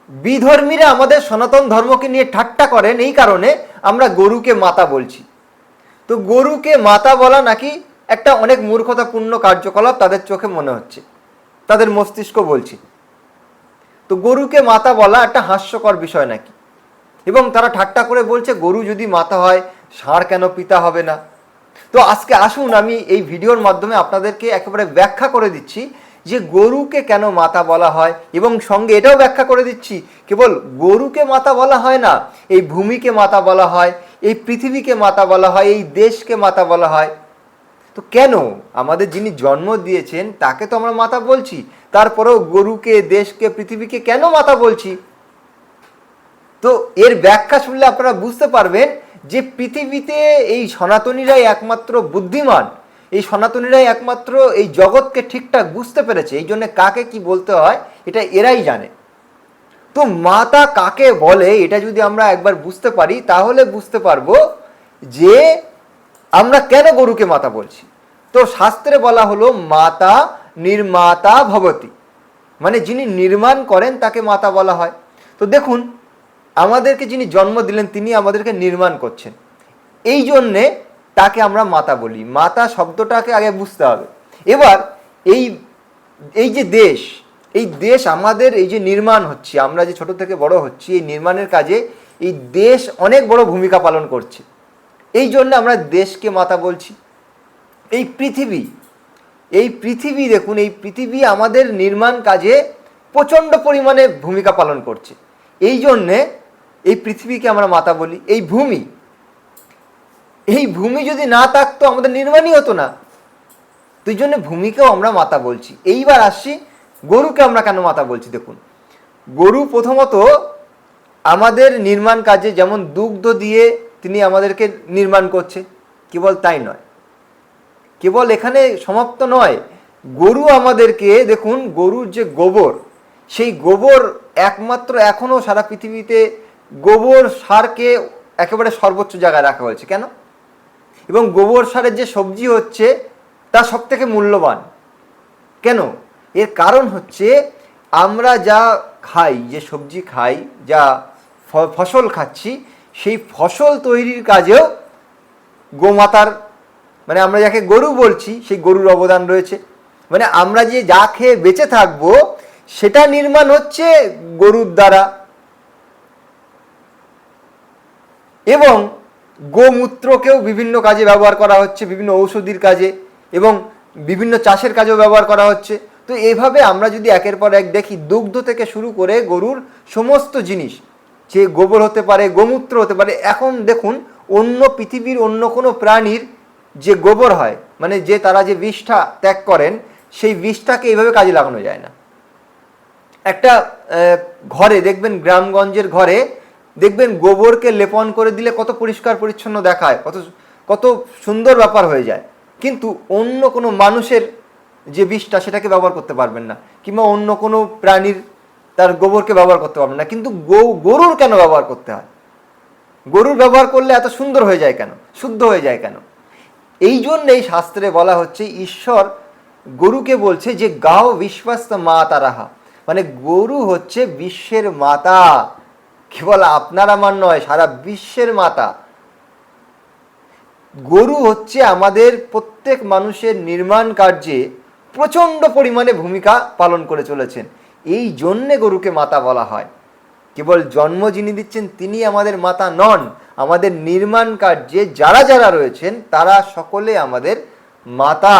বিধর্মীরা আমাদের সনাতন ধর্মকে নিয়ে ঠাট্টা করেন, এই কারণে আমরা গরুকে মাতা বলছি। তো গরুকে মাতা বলা নাকি একটা অনেক মূর্খতাপূর্ণ কার্যকলাপ তাদের চোখে মনে হচ্ছে, তাদের মস্তিষ্ক বলছে। তো গরুকে মাতা বলা একটা হাস্যকর বিষয় নাকি, এবং তারা ঠাট্টা করে বলছে গরু যদি মাতা হয় ষাঁড় কেন পিতা হবে না। তো আজকে আসুন আমি এই ভিডিওর মাধ্যমে আপনাদেরকে একেবারে ব্যাখ্যা করে দিচ্ছি যে গরুকে কেন মাতা বলা হয়, এবং সঙ্গে এটাও ব্যাখ্যা করে দিচ্ছি কেবল গরুকে মাতা বলা হয় না, এই ভূমিকে মাতা বলা হয়, এই পৃথিবীকে মাতা বলা হয়, এই দেশকে মাতা বলা হয়। তো কেন আমাদের যিনি জন্ম দিয়েছেন তাকে তো আমরা মাতা বলছি, তারপরেও গরুকে, দেশকে, পৃথিবীকে কেন মাতা বলছি? তো এর ব্যাখ্যা শুনলে আপনারা বুঝতে পারবেন যে পৃথিবীতে এই সনাতনীরাই একমাত্র বুদ্ধিমান, এই সনাতনীরাই একমাত্র এই জগৎকে ঠিকঠাক বুঝতে পেরেছে, এই জন্য কাকে কি বলতে হয় এটা এরাই জানে। তো মাতা কাকে বলে এটা যদি আমরা একবার বুঝতে পারি তাহলে বুঝতে পারবো যে আমরা কেন গরুকে মাতা বলছি। তো শাস্ত্রে বলা হলো মাতা নির্মাতা ভবতি, মানে যিনি নির্মাণ করেন তাকে মাতা বলা হয়। তো দেখুন, আমাদেরকে যিনি জন্ম দিলেন তিনি আমাদেরকে নির্মাণ করছেন, এই জন্যে তাকে আমরা মাতা বলি। মাতা শব্দটাকে আগে বুঝতে হবে। এবার এই এই যে দেশ, এই দেশ আমাদের এই যে নির্মাণ হচ্ছে, আমরা যে ছোট থেকে বড় হচ্ছি, এই নির্মাণের কাজে এই দেশ অনেক বড় ভূমিকা পালন করছে, এই জন্য আমরা দেশকে মাতা বলছি। এই পৃথিবী দেখুন, এই পৃথিবী আমাদের নির্মাণ কাজে প্রচণ্ড পরিমাণে ভূমিকা পালন করছে, এই জন্যে এই পৃথিবীকে আমরা মাতা বলি। এই ভূমি যদি না থাকতো আমাদের নির্মাণই হতো না, তো এই জন্য ভূমিকেও আমরা মাতা বলছি। এইবার আসছি গরুকে আমরা কেন মাতা বলছি। দেখুন, গরু প্রথমত আমাদের নির্মাণ কাজে যেমন দুগ্ধ দিয়ে তিনি আমাদেরকে নির্মাণ করছে, কেবল তাই নয়, কেবল এখানে সমাপ্ত নয়, গরু আমাদেরকে, দেখুন গরুর যে গোবর, সেই গোবর একমাত্র এখনও সারা পৃথিবীতে গোবর সারকে একেবারে সর্বোচ্চ জায়গায় রাখা হয়েছে। কেন? এবং গোবর সারের যে সবজি হচ্ছে তা সব থেকে মূল্যবান। কেন? এর কারণ হচ্ছে আমরা যা খাই, যে সবজি খাই, যা ফসল খাচ্ছি, সেই ফসল তৈরির কাজেও গোমাতার, মানে আমরা যাকে গরু বলছি সেই গরুর অবদান রয়েছে। মানে আমরা যে যা খেয়ে বেঁচে থাকবো সেটা নির্মাণ হচ্ছে গরুর দ্বারা। এবং গোমূত্রকেও বিভিন্ন কাজে ব্যবহার করা হচ্ছে, বিভিন্ন ঔষধির কাজে এবং বিভিন্ন চাষের কাজেও ব্যবহার করা হচ্ছে। তো এইভাবে আমরা যদি একের পর এক দেখি, দুগ্ধ থেকে শুরু করে গরুর সমস্ত জিনিস, যে গোবর হতে পারে, গোমূত্র হতে পারে। এখন দেখুন, অন্য পৃথিবীর অন্য কোনো প্রাণীর যে গোবর হয়, মানে যে তারা যে বিষটা ত্যাগ করেন, সেই বিষটাকে এইভাবে কাজে লাগানো যায় না। একটা ঘরে দেখবেন, গ্রামগঞ্জের ঘরে দেখবেন গোবরকে লেপন করে দিলে কত পরিষ্কার পরিচ্ছন্ন দেখায়, কত সুন্দর ব্যাপার হয়ে যায়। কিন্তু অন্য কোনো মানুষের যে বিষটা সেটাকে ব্যবহার করতে পারবেন না, কিংবা অন্য কোনো প্রাণীর তার গোবরকে ব্যবহার করতে পারবেন না। কিন্তু গরুর কেন ব্যবহার করতে হয়? গরুর ব্যবহার করলে এত সুন্দর হয়ে যায় কেন, শুদ্ধ হয়ে যায় কেন? এই জন্যেই শাস্ত্রে বলা হচ্ছে, ঈশ্বর গরুকে বলছে যে গাও বিশ্বস্ত মাতা রাহা, মানে গরু হচ্ছে বিশ্বের মাতা, কেবল আপনার আমার নয়, সারা বিশ্বের মাতা। গরু হচ্ছে আমাদের প্রত্যেক মানুষের নির্মাণ কার্যে প্রচণ্ড পরিমাণে ভূমিকা পালন করে চলেছেন, এই জন্যে গরুকে মাতা বলা হয়। কেবল জন্ম যিনি দিচ্ছেন তিনি আমাদের মাতা নন, আমাদের নির্মাণ কার্যে যারা যারা রয়েছেন তারা সকলে আমাদের মাতা।